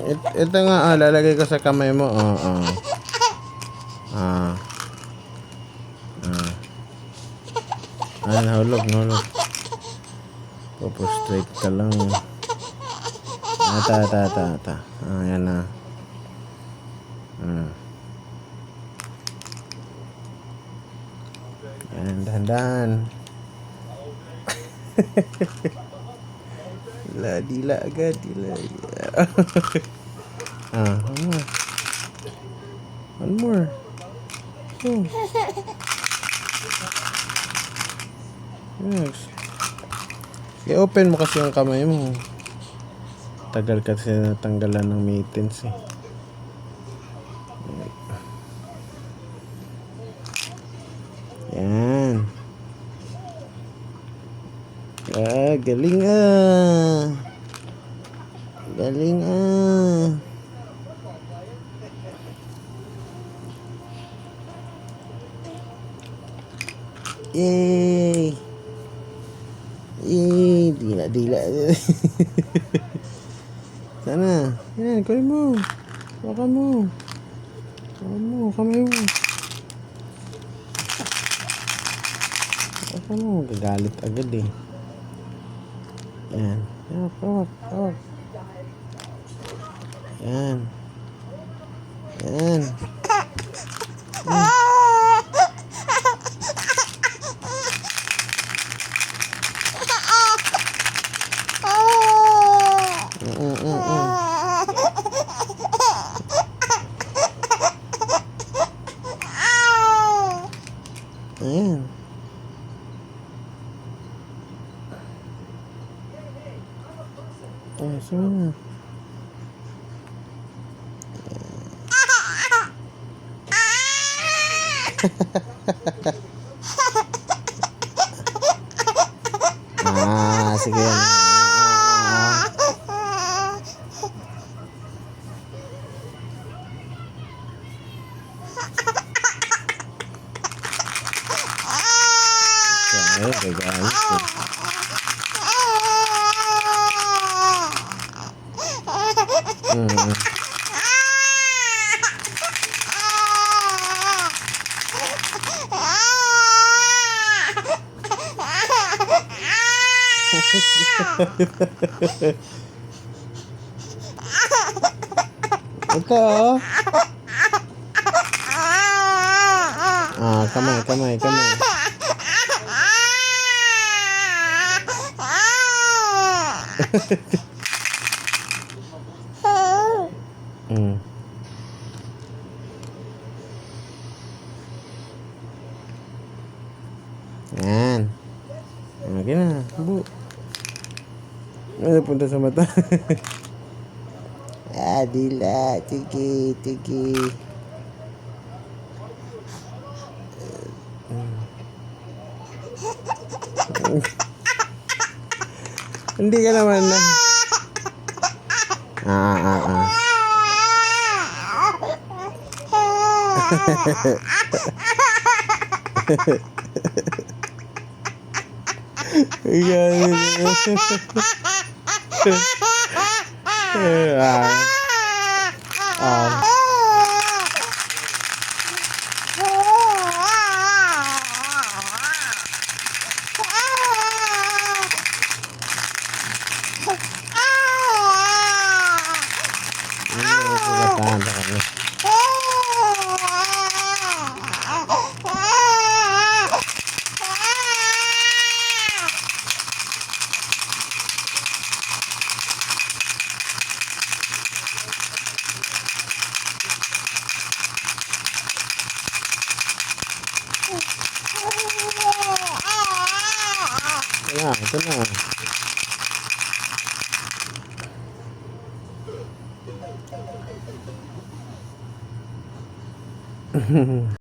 Ito nga, lalagay ko sa kamay mo. Ah. Nahulog. Straight ka lang. Ata. Yan na. Yan, dahan-dahan. Dila agad. One more. Yes. I-open mo kasi yung kamay mo. Tagal kasi natanggalan ng mittens eh. Yan. Galing Galing Yay! Dila. Sana. Yan, kunin mo. Hawakan mo. Kamay mo. Hawakan mo. Gagalit agad eh. Yan. Hawak. Yan. Ayan. Sana. Sige yan. Gagalit Ito kamay. Yan. Okay na, bu. Ano punta sa mata? Dila. Tigi. Hindi ka naman na. Ito na.